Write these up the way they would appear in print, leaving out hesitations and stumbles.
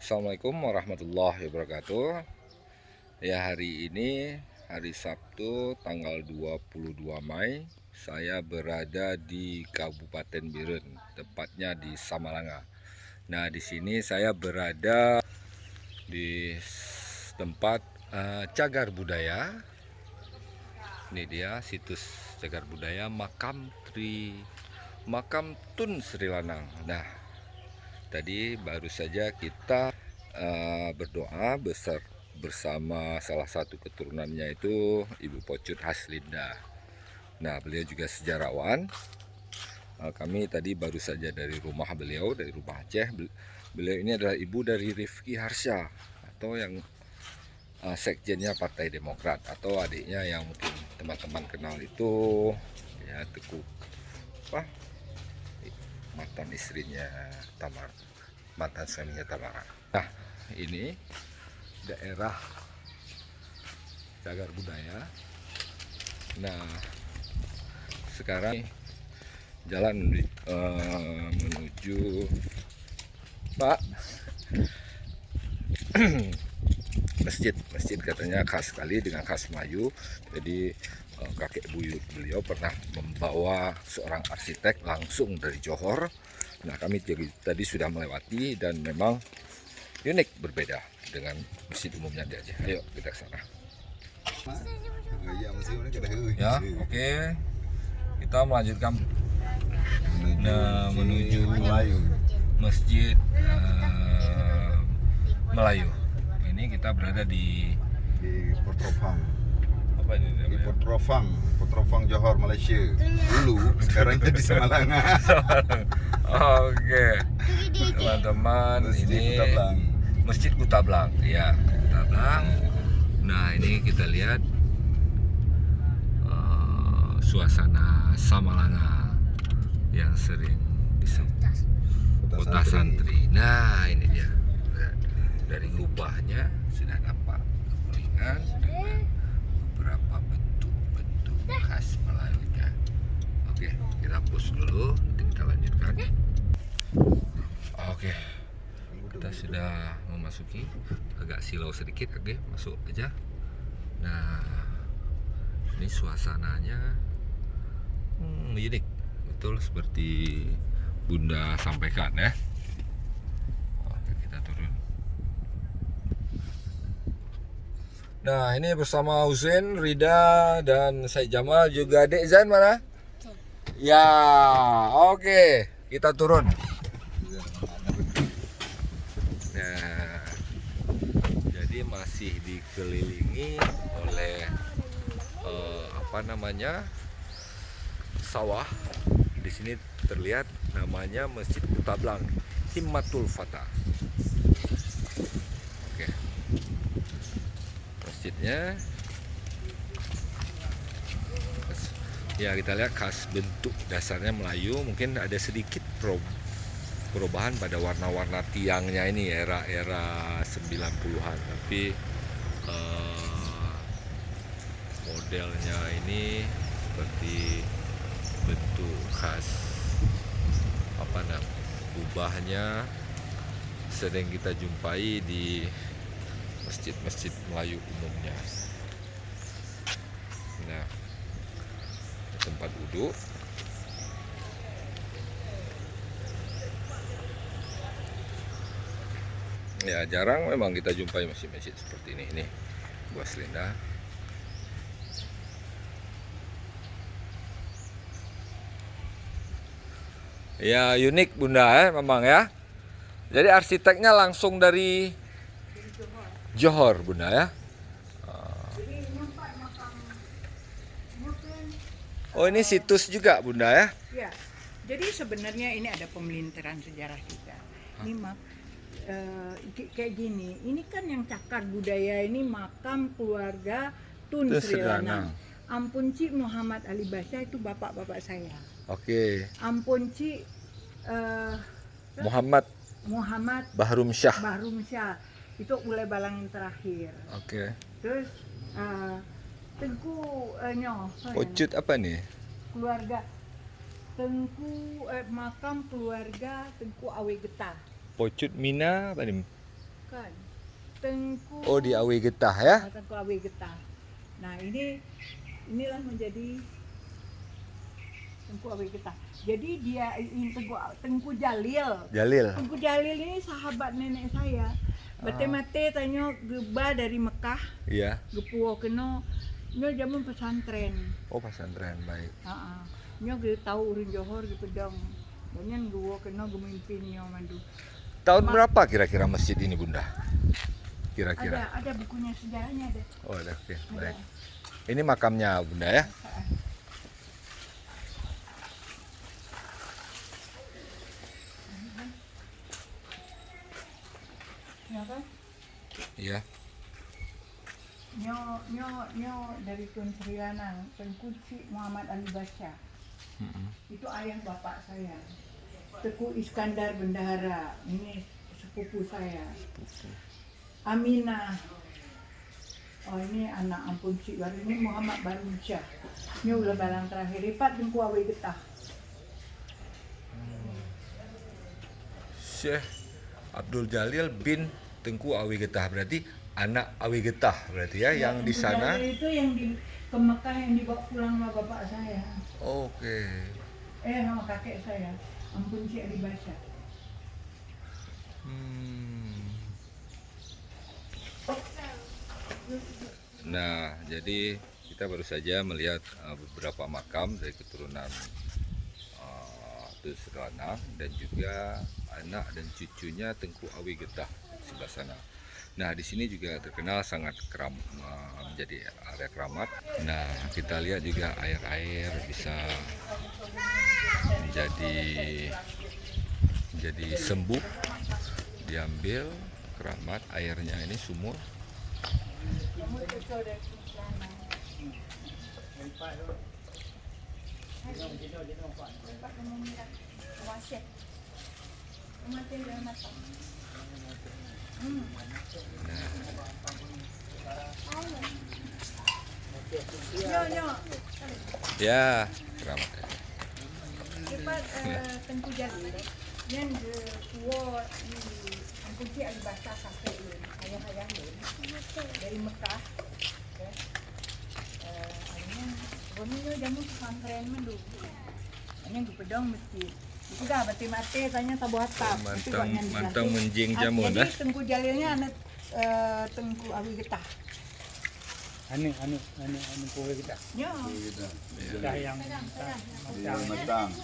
Assalamualaikum warahmatullahi wabarakatuh. Ya, hari ini hari Sabtu tanggal 22 Mei. Saya berada di Kabupaten Biren, tepatnya di Samalanga. Nah, di sini saya berada di tempat cagar budaya. Ini dia situs cagar budaya Makam Tun Sri Lanang. Nah, tadi baru saja kita berdoa bersama salah satu keturunannya itu Ibu Pocut Haslinda. Nah, beliau juga sejarawan. Kami tadi baru saja dari rumah beliau, dari rumah Aceh. Beliau ini adalah ibu dari Rifki Harsha, atau yang sekjennya Partai Demokrat, atau adiknya yang mungkin teman-teman kenal itu ya Teguh mantan istrinya Tamar, mantan suaminya Tamara. Nah, ini daerah cagar budaya. Nah, sekarang jalan menuju Pak masjid katanya khas sekali dengan khas Melayu. Jadi kakek buyut beliau pernah membawa seorang arsitek langsung dari Johor. Nah, kami tadi sudah melewati dan memang unik, berbeda dengan masjid umumnya di Aceh. Ayo kita ke sana. Ya, oke. Kita melanjutkan menuju Masjid Melayu. Ini kita berada di Potrofang. apa ini namanya? Di Potrofang Johor, Malaysia. Dulu, sekarang jadi Samalanga. Oke, teman-teman, ini Masjid Kutablang. Ya, Kutablang. Nah, ini kita lihat suasana Samalanga yang sering disebut Kota Santri. Nah, ini dia. Dari kubahnya sudah nampak kepulingan dengan beberapa bentuk-bentuk khas Melayunya. Oke, kita push dulu, nanti kita lanjutkan. Oke, kita sudah memasuki, agak silau sedikit. Oke, masuk aja. Nah, ini suasananya unik, betul seperti Bunda sampaikan ya. Oke, kita turun. Nah, ini bersama Husin, Rida, dan Said Jamal, juga Dek Zain mana? Ya, oke, kita turun. Nah, jadi masih dikelilingi oleh sawah. Di sini terlihat namanya Masjid Kutablang Himmatul Fata. Oke, masjidnya ya kita lihat khas, bentuk dasarnya Melayu, mungkin ada sedikit perubahan pada warna-warna tiangnya ini era 90-an, tapi modelnya ini seperti bentuk khas kubahnya sering kita jumpai di masjid-masjid Melayu umumnya. Nah, tempat wudhu. Ya, jarang memang kita jumpai masjid-masjid seperti ini. Nih, Bu Aslinda. Ya, unik Bunda memang ya. Jadi arsiteknya langsung dari Johor Bunda ya. Oh, ini situs juga Bunda ya? Ya, jadi sebenarnya ini ada pemelintiran sejarah juga. Ini kayak gini, ini kan yang cakar budaya ini makam keluarga Tun Sri Lanang. Ampun Cik Muhammad Ali Basya itu bapak-bapak saya. Oke. Ampun Cik Muhammad Bahrum Syah itu Ulai Balang yang terakhir. Oke. Terus Tengku Pocut apa nih? Keluarga makam keluarga Tengku Awe Getah. Pocut Mina apa nih? bukan. Tengku. Oh, di Awi Getah ya? Tengku Awi Getah. Nah, inilah menjadi Tengku Awi Getah. Jadi dia ini Tengku Jalil. Jalil. Tengku Jalil ini sahabat nenek saya. Bate-mate tanya geba dari Mekah, Iya. gepuo kena nyo jaman pesantren. Oh, pesantren baik. Heeh. Nyo ge tahu urun Johor ge pedang. Banyak gua kena gemimpinnya mandu. Tahun berapa kira-kira masjid ini, Bunda? Kira-kira. Ada bukunya sejarahnya ada. Oh, ada. Oke, Ada. baik. Ini makamnya Bunda ya? Ya kan? Iya. Nyo dari Tun Sri Lanang, Tengku Cik Muhammad Ali Basya. Itu ayah bapak saya. Teku Iskandar Bendahara, ini sepupu saya. Aminah. Oh, ini anak ampun Cik baru ini Muhammad Barusyah. Ini ulah balang terakhir lipat Tengku Awi Getah. Syekh Abdul Jalil bin Tengku Awi Getah, berarti anak Awi Getah berarti ya, yang di Tengku sana. Jalil itu yang ke Mekah yang dibawa pulang sama bapak saya. Oke. Sama kakek saya, ampun Cik Ali Basya. Nah, jadi kita baru saja melihat beberapa makam dari keturunan Tun Sri Lanang dan juga anak dan cucunya Tengku Awi Getah sebelah sana. Nah, di sini juga terkenal sangat menjadi area keramat. Nah, kita lihat juga air-air bisa menjadi sembuh, diambil keramat airnya ini sumur. Ya, keramat. Cepat Tengku Jalil yang tua di ampun Cik Ali Basya kakek lun, ayah lun dari Mekah. Akhirnya jamu pesantren mendu. Hanya di pedang masjid. Itu dah mati-mati tanya tabu hatap. Mantang menjing jamu Jadi dah. Tengku Jalilnya anak Tengku Awi Getah. Anu kowe kita. Ya. Dah yang Yang matang.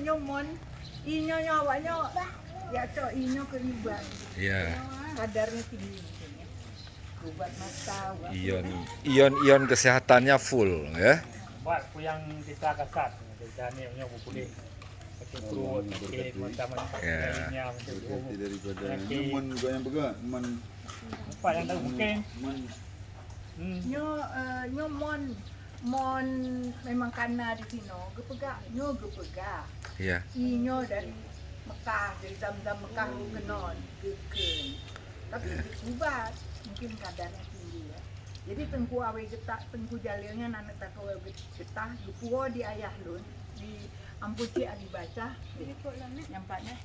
Nyo mon. Inyo awaknya ya cok inyo keribat. Iya. Kadarnya tinggi mungkin ya. Obat mata, obat Ion kesehatannya full ya. Buat yang kita kasat, kita ni punya kulit. Pakai perut, pakai macam-macam lainnya untuk Berkati daripada Okey. Mun juga yang pegang. Mun Apa yang tahu mungkin. Nyo mon memang karena di sini gepegak Iya. inyo dari Mekah dari Zam-Zam Mekah lu kenon geken tapi ubat mungkin kadarnya tinggi ya. Jadi Tengku Awi Getah, Tengku Jalilnya nanek Tengku Awi Getah gepuo di ayah lun di ampun Cik Ali Basya nampaknya